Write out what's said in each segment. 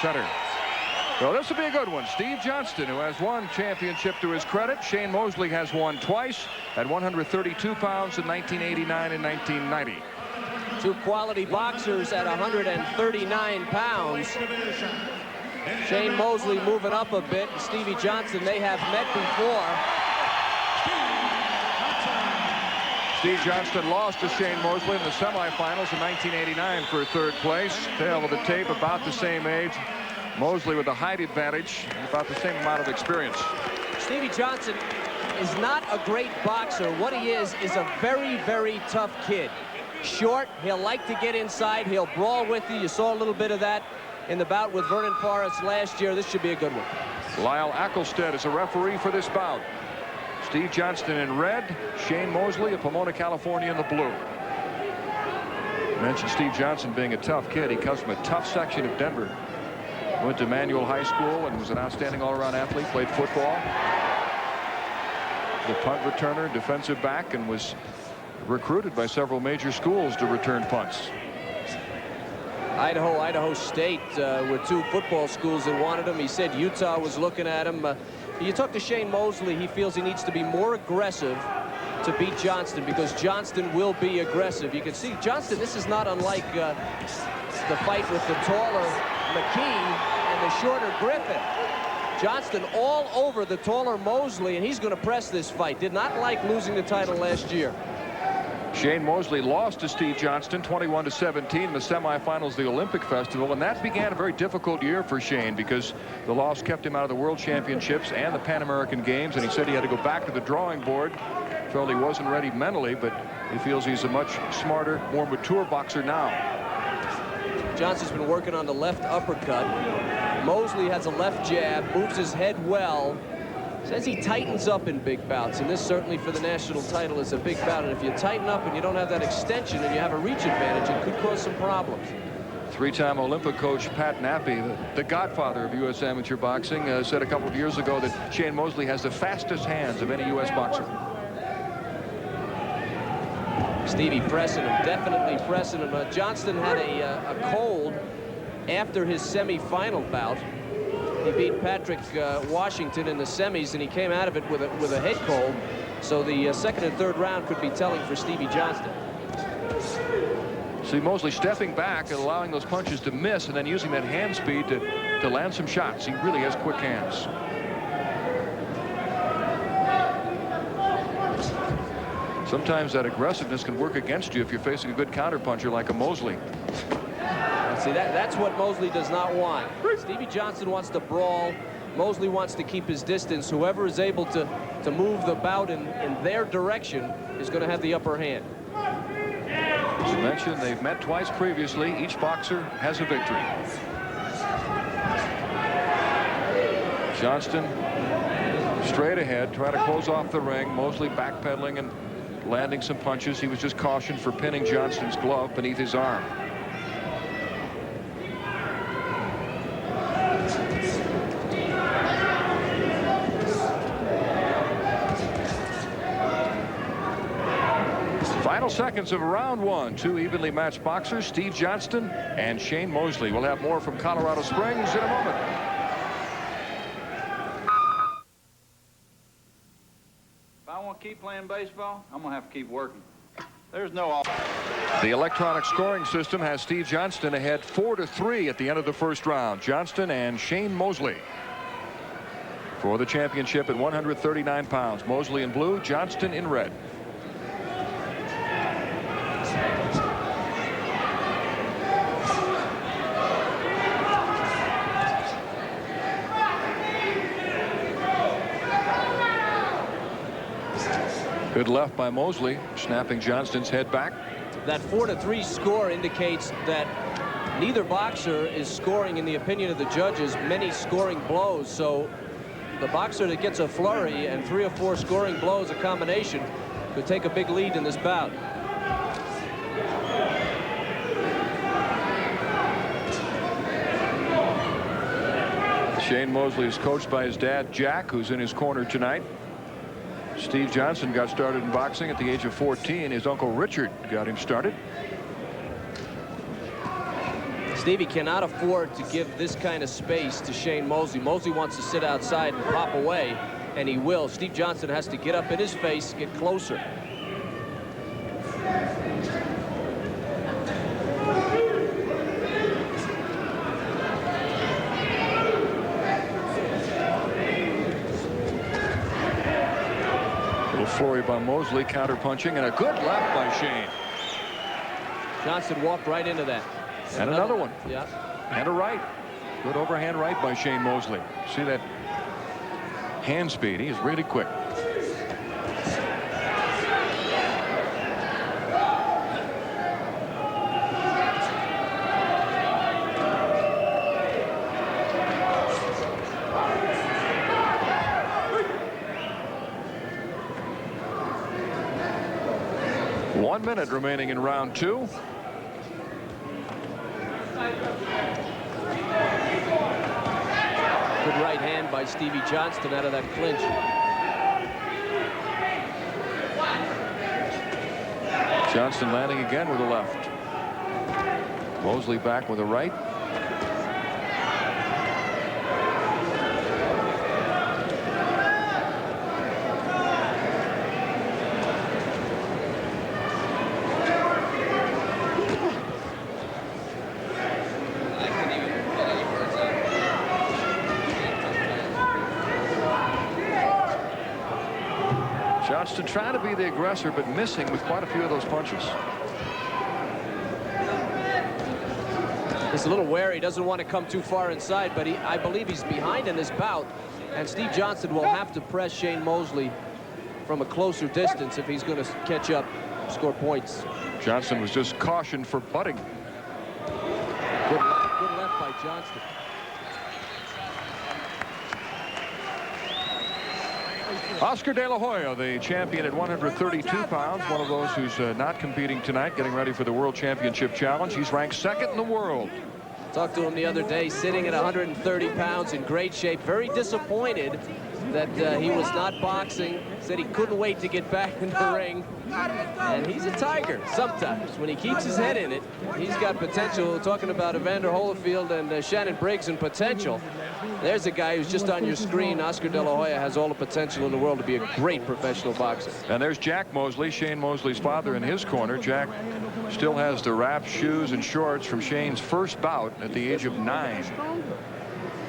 Center. Well, this will be a good one. Steve Johnston, who has one championship to his credit. Shane Mosley has won twice at 132 pounds in 1989 and 1990. Two quality boxers at 139 pounds. Shane Mosley moving up a bit. Stevie Johnston, they have met before. Steve Johnston lost to Shane Mosley in the semifinals in 1989 for third place. Tail of the tape, about the same age. Mosley with the height advantage, about the same amount of experience. Stevie Johnston is not a great boxer. What he is a very, very tough kid. Short, he'll like to get inside, he'll brawl with you. You saw a little bit of that in the bout with Vernon Forrest last year. This should be a good one. Lyle Ackelstead is a referee for this bout. Steve Johnston in red, Shane Mosley of Pomona, California in the blue. I mentioned Steve Johnston being a tough kid. He comes from a tough section of Denver. Went to Manual High School and was an outstanding all-around athlete, played football. The punt returner, defensive back, and was recruited by several major schools to return punts. Idaho State were two football schools that wanted him. He said Utah was looking at him. You talk to Shane Mosley, he feels he needs to be more aggressive to beat Johnston because Johnston will be aggressive. You can see Johnston, this is not unlike the fight with the taller McKee and the shorter Griffin. Johnston all over the taller Mosley, and he's going to press this fight. Did not like losing the title last year. Shane Mosley lost to Steve Johnston 21-17 in the semifinals of the Olympic Festival, and that began a very difficult year for Shane because the loss kept him out of the World Championships and the Pan American Games, and he said he had to go back to the drawing board. Felt he wasn't ready mentally, but he feels he's a much smarter, more mature boxer now. Johnston's been working on the left uppercut. Mosley has a left jab, moves his head well. Says he tightens up in big bouts, and this certainly for the national title is a big bout. And if you tighten up and you don't have that extension and you have a reach advantage, it could cause some problems. Three-time Olympic coach Pat Nappy, the godfather of U.S. amateur boxing, said a couple of years ago that Shane Mosley has the fastest hands of any U.S. boxer. Stevie pressing him, definitely pressing him. Johnston had a cold after his semifinal bout. He beat Patrick Washington in the semis, and he came out of it with a head cold. So the second and third round could be telling for Stevie Johnston. See Mosley stepping back and allowing those punches to miss, and then using that hand speed to land some shots. He really has quick hands. Sometimes that aggressiveness can work against you if you're facing a good counterpuncher like a Mosley. See, that's what Mosley does not want. Stevie Johnston wants to brawl. Mosley wants to keep his distance. Whoever is able to move the bout in their direction is going to have the upper hand. As you mentioned, they've met twice previously. Each boxer has a victory. Johnston straight ahead, trying to close off the ring. Mosley backpedaling and landing some punches. He was just cautioned for pinning Johnston's glove beneath his arm. Final seconds of round one. Two evenly matched boxers, Steve Johnston and Shane Mosley. We'll have more from Colorado Springs in a moment. If I want to keep playing baseball, I'm going to have to keep working. There's no... The electronic scoring system has Steve Johnston ahead 4-3 at the end of the first round. Johnston and Shane Mosley for the championship at 139 pounds. Mosley in blue, Johnston in red. Good left by Mosley, snapping Johnston's head back. That 4-3 score indicates that neither boxer is scoring, in the opinion of the judges, many scoring blows. So the boxer that gets a flurry and 3 or 4 scoring blows, a combination, could take a big lead in this bout. Shane Mosley is coached by his dad, Jack, who's in his corner tonight. Steve Johnston got started in boxing at the age of 14. His uncle Richard got him started. Stevie cannot afford to give this kind of space to Shane Mosley. Mosley wants to sit outside and pop away, and he will. Steve Johnston has to get up in his face, get closer. Little flurry by Mosley, counter-punching, and a good left by Shane. Johnston walked right into that. And another one. Yeah. And a right. Good overhand right by Shane Mosley. See that hand speed? He is really quick. One minute remaining in round two. Good right hand by Stevie Johnston out of that clinch. Johnston landing again with a left. Mosley back with a right. Johnston trying to be the aggressor, but missing with quite a few of those punches. He's a little wary, doesn't want to come too far inside, but I believe he's behind in this bout, and Steve Johnston will have to press Shane Mosley from a closer distance if he's going to catch up, score points. Johnston was just cautioned for butting. Good left by Johnston. Oscar De La Hoya, the champion at 132 pounds, one of those who's not competing tonight, getting ready for the World Championship Challenge. He's ranked second in the world. Talked to him the other day, sitting at 130 pounds, in great shape, very disappointed that he was not boxing. Said he couldn't wait to get back in the ring. And he's a tiger sometimes. When he keeps his head in it, he's got potential. Talking about Evander Holyfield and Shannon Briggs and potential. There's a guy who's just on your screen. Oscar De La Hoya has all the potential in the world to be a great professional boxer. And there's Jack Mosley, Shane Mosley's father, in his corner. Jack still has the wraps, shoes, and shorts from Shane's first bout at the age of 9.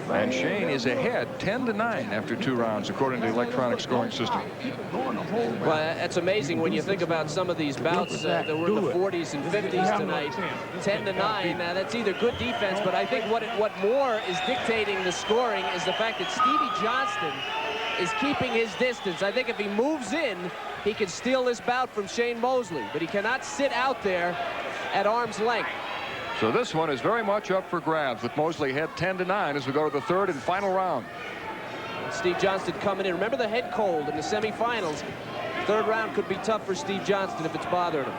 And Shane is ahead 10-9 after 2 rounds, according to the electronic scoring system. Well, that's amazing when you think about some of these bouts that were in the 40s and 50s tonight. 10-9. Now that's either good defense, but I think what more is dictating the scoring is the fact that Stevie Johnston is keeping his distance. I think if he moves in, he can steal this bout from Shane Mosley, but he cannot sit out there at arm's length. So this one is very much up for grabs, with Mosley ahead 10-9 as we go to the third and final round. Steve Johnston coming in. Remember the head cold in the semifinals. Third round could be tough for Steve Johnston if it's bothering him.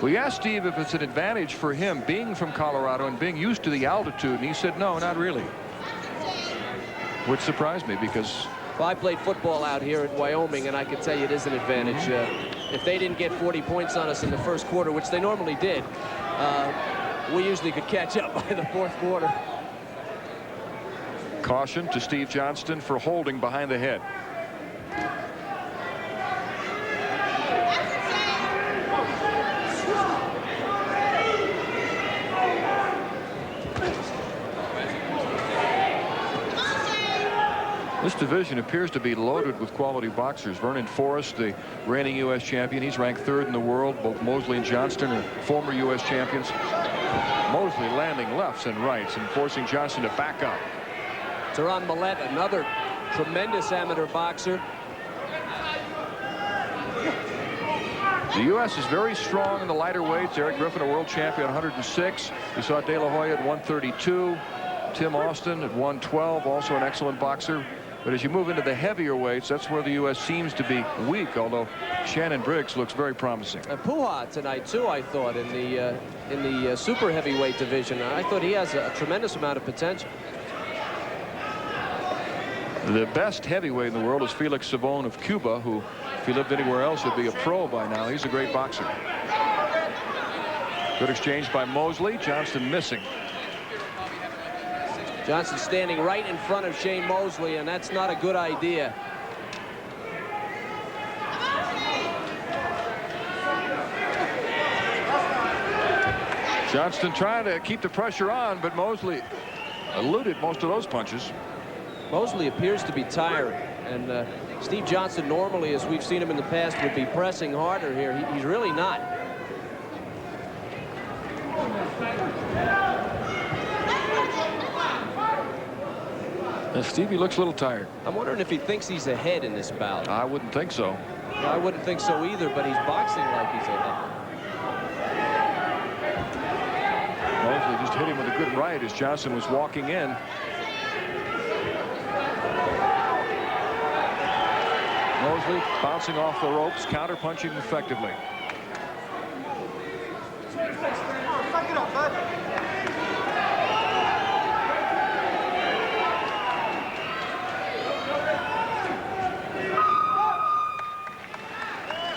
We asked Steve if it's an advantage for him being from Colorado and being used to the altitude, and he said no, not really. Which surprised me because... Well, I played football out here in Wyoming, and I can tell you it is an advantage. If they didn't get 40 points on us in the first quarter, which they normally did, we usually could catch up by the fourth quarter. Caution to Steve Johnston for holding behind the head. This division appears to be loaded with quality boxers. Vernon Forrest, the reigning U.S. champion, he's ranked 3rd in the world. Both Mosley and Johnston are former U.S. champions. Mosley landing lefts and rights and forcing Johnston to back up. Teron Millette, another tremendous amateur boxer. The U.S. is very strong in the lighter weights. Eric Griffin, a world champion, 106. We saw De La Hoya at 132. Tim Austin at 112, also an excellent boxer. But as you move into the heavier weights, that's where the U.S. seems to be weak, although Shannon Briggs looks very promising. Puha tonight, too, I thought, in the super heavyweight division. I thought he has a tremendous amount of potential. The best heavyweight in the world is Felix Savon of Cuba, who, if he lived anywhere else, would be a pro by now. He's a great boxer. Good exchange by Mosley. Johnston missing. Johnston standing right in front of Shane Mosley, and that's not a good idea. Johnston trying to keep the pressure on, but Mosley eluded most of those punches. Mosley appears to be tired, and Steve Johnston normally, as we've seen him in the past, would be pressing harder here. He's really not. And Stevie looks a little tired. I'm wondering if he thinks he's ahead in this bout. I wouldn't think so. I wouldn't think so either, but he's boxing like he's ahead. Mosley just hit him with a good right as Johnston was walking in. Mosley bouncing off the ropes, counter-punching effectively.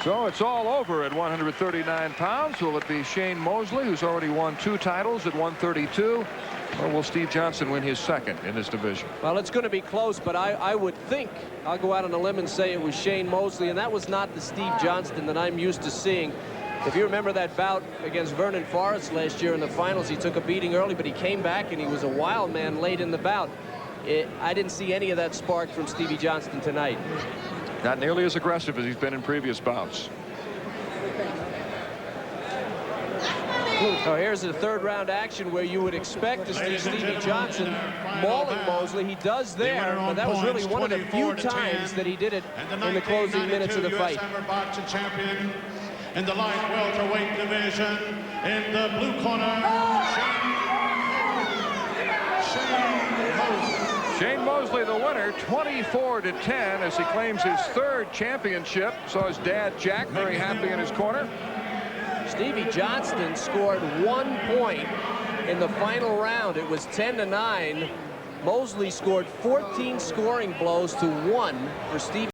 So it's all over at 139 pounds. Will it be Shane Mosley, who's already won 2 titles at 132, or will Steve Johnston win his second in this division? Well, it's going to be close, but I would think, I'll go out on a limb and say it was Shane Mosley, and that was not the Steve Johnston that I'm used to seeing. If you remember that bout against Vernon Forrest last year in the finals, he took a beating early, but he came back and he was a wild man late in the bout. I didn't see any of that spark from Stevie Johnston tonight. Not nearly as aggressive as he's been in previous bouts. So here's the 3rd round action where you would expect to see Stevie Johnston mauling Mosley. He does there, but that was really one of the few times that he did it in the closing minutes of the fight. Boxing champion in the light welterweight division, in the blue corner, Shane Mosley. Shane Mosley, the winner, 24-10, as he claims his 3rd championship. Saw his dad, Jack, very happy in his corner. Stevie Johnston scored 1 point in the final round. It was 10-9. Mosley scored 14 scoring blows to 1 for Stevie.